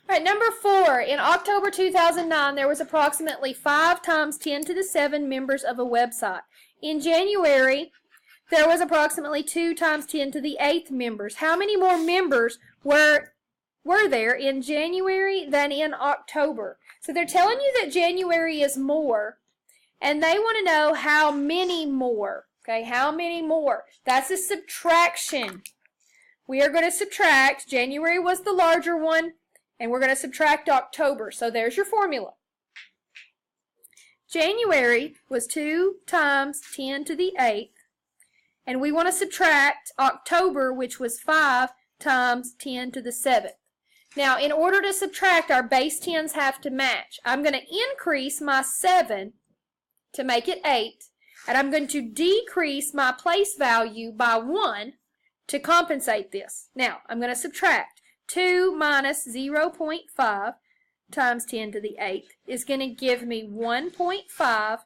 All right, number 4. In October 2009, there was approximately 5 times 10 to the 7 members of a website. In January, there was approximately 2 times 10 to the 8th members. How many more members were there in January than in October? So they're telling you that January is more, and they want to know how many more. Okay, how many more? That's a subtraction. We are going to subtract. January was the larger one, and we're going to subtract October. So there's your formula. January was 2 times 10 to the 8th, and we want to subtract October, which was 5 times 10 to the 7th. Now, in order to subtract, our base 10s have to match. I'm going to increase my 7 to make it 8, and I'm going to decrease my place value by 1 to compensate this. Now, I'm going to subtract. 2 minus 0.5 times 10 to the 8th is going to give me 1.5.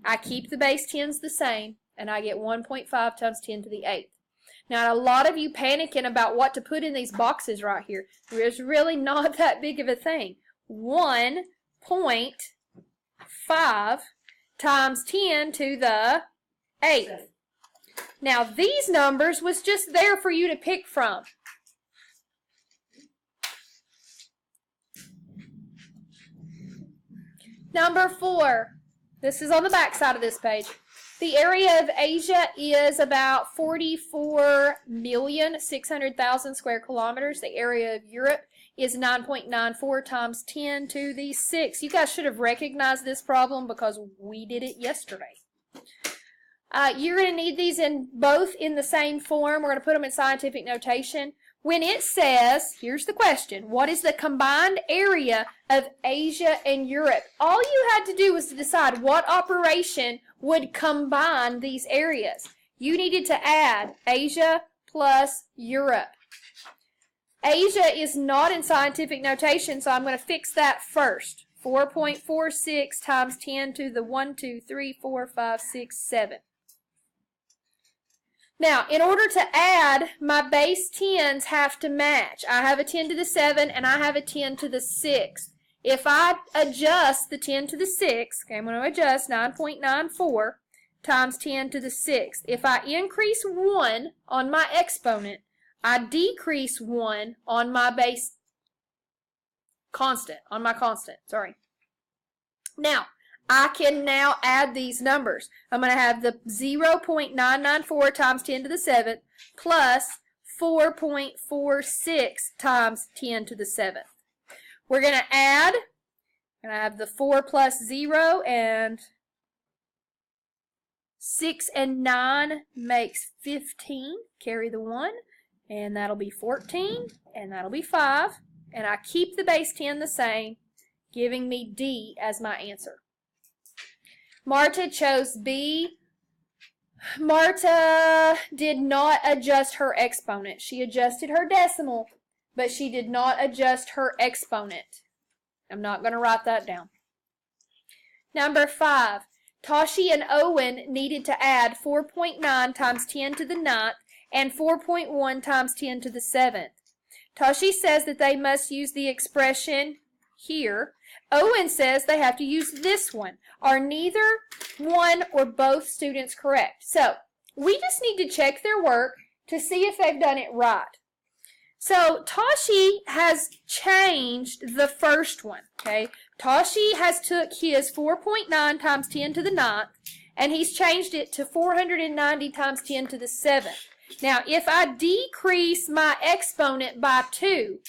I keep the base 10s the same, and I get 1.5 times 10 to the 8th. Now, a lot of you panicking about what to put in these boxes right here. There's really not that big of a thing. 1.5 times 10 to the 8th. Now, these numbers was just there for you to pick from. Number 4. This is on the back side of this page. The area of Asia is about 44,600,000 square kilometers. The area of Europe is 9.94 times 10 to the 6. You guys should have recognized this problem because we did it yesterday. You're going to need these both in the same form. We're going to put them in scientific notation. When it says, here's the question, what is the combined area of Asia and Europe? All you had to do was to decide what operation would combine these areas. You needed to add Asia plus Europe. Asia is not in scientific notation, so I'm going to fix that first. 4.46 times 10 to the 1, 2, 3, 4, 5, 6, 7. Now, in order to add, my base 10s have to match. I have a 10 to the 7 and I have a 10 to the 6. If I adjust the 10 to the 6, okay, I'm going to adjust 9.94 times 10 to the 6. If I increase 1 on my exponent, I decrease 1 on my base constant, sorry. Now, I can now add these numbers. I'm going to have the 0.994 times 10 to the 7th plus 4.46 times 10 to the 7th. We're going to add, and I have the 4 plus 0, and 6 and 9 makes 15. Carry the 1, and that'll be 14, and that'll be 5. And I keep the base 10 the same, giving me D as my answer. Marta chose B. Marta did not adjust her exponent. She adjusted her decimal, but she did not adjust her exponent. I'm not going to write that down. Number 5. Toshi and Owen needed to add 4.9 times 10 to the 9th and 4.1 times 10 to the 7th. Toshi says that they must use the expression here. Owen says they have to use this one. Are neither one or both students correct? So, we just need to check their work to see if they've done it right. So, Toshi has changed the first one, okay? Toshi has took his 4.9 times 10 to the 9th, and he's changed it to 490 times 10 to the 7th. Now, if I decrease my exponent by 2,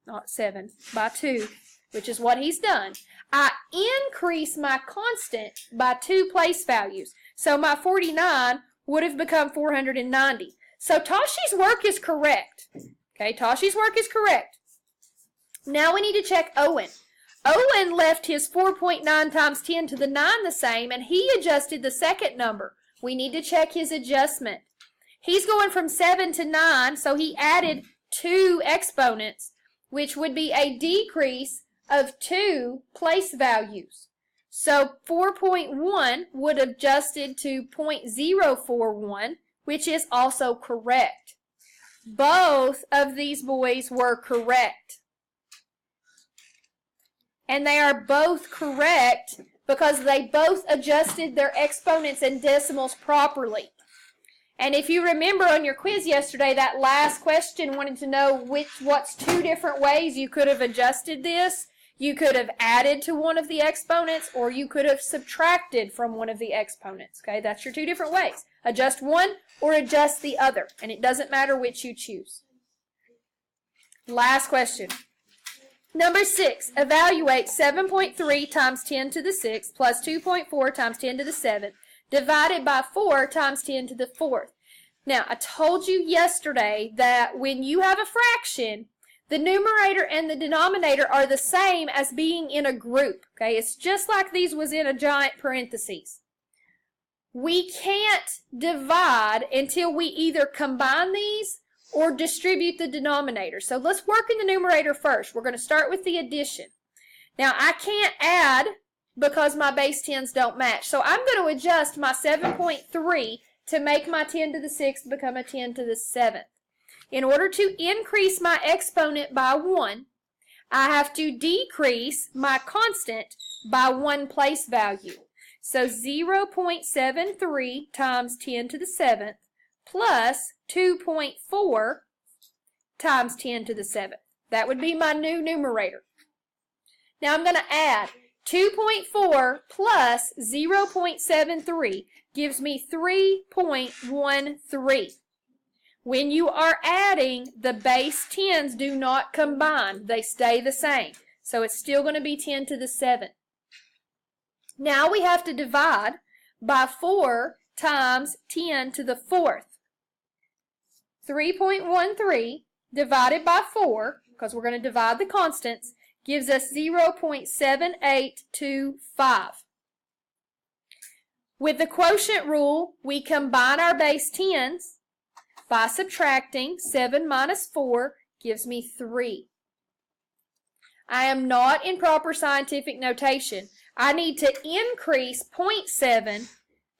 not 7, by 2, which is what he's done, I increase my constant by 2 place values. So my 49 would have become 490. So Toshi's work is correct. Okay, Toshi's work is correct. Now we need to check Owen. Owen left his 4.9 times 10 to the 9 the same, and he adjusted the second number. We need to check his adjustment. He's going from 7 to 9, so he added 2 exponents, which would be a decrease of 2 place values. So 4.1 would have adjusted to 0.041, which is also correct. Both of these boys were correct. And they are both correct because they both adjusted their exponents and decimals properly. And if you remember on your quiz yesterday, that last question wanted to know what's two different ways you could have adjusted this. You could have added to one of the exponents, or you could have subtracted from one of the exponents. Okay, that's your two different ways. Adjust one or adjust the other, and it doesn't matter which you choose. Last question. Number 6, evaluate 7.3 times 10 to the 6th plus 2.4 times 10 to the 7th divided by 4 times 10 to the 4th. Now, I told you yesterday that when you have a fraction, the numerator and the denominator are the same as being in a group. Okay, it's just like these was in a giant parentheses. We can't divide until we either combine these or distribute the denominator. So let's work in the numerator first. We're going to start with the addition. Now, I can't add because my base 10s don't match. So I'm going to adjust my 7.3 to make my 10 to the 6th become a 10 to the 7th. In order to increase my exponent by 1, I have to decrease my constant by 1 place value. So 0.73 times 10 to the 7th plus 2.4 times 10 to the 7th. That would be my new numerator. Now I'm going to add 2.4 plus 0.73 gives me 3.13. When you are adding, the base 10s do not combine. They stay the same. So it's still going to be 10 to the 7th. Now we have to divide by 4 times 10 to the 4th. 3.13 divided by 4, because we're going to divide the constants, gives us 0.7825. With the quotient rule, we combine our base 10s by subtracting. 7 minus 4 gives me 3. I am not in proper scientific notation. I need to increase 0.7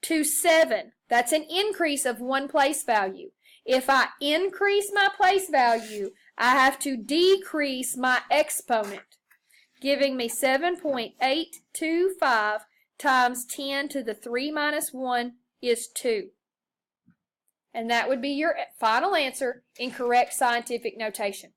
to 7. That's an increase of 1 place value. If I increase my place value, I have to decrease my exponent, giving me 7.825 times 10 to the 3 minus 1 is 2. And that would be your final answer in correct scientific notation.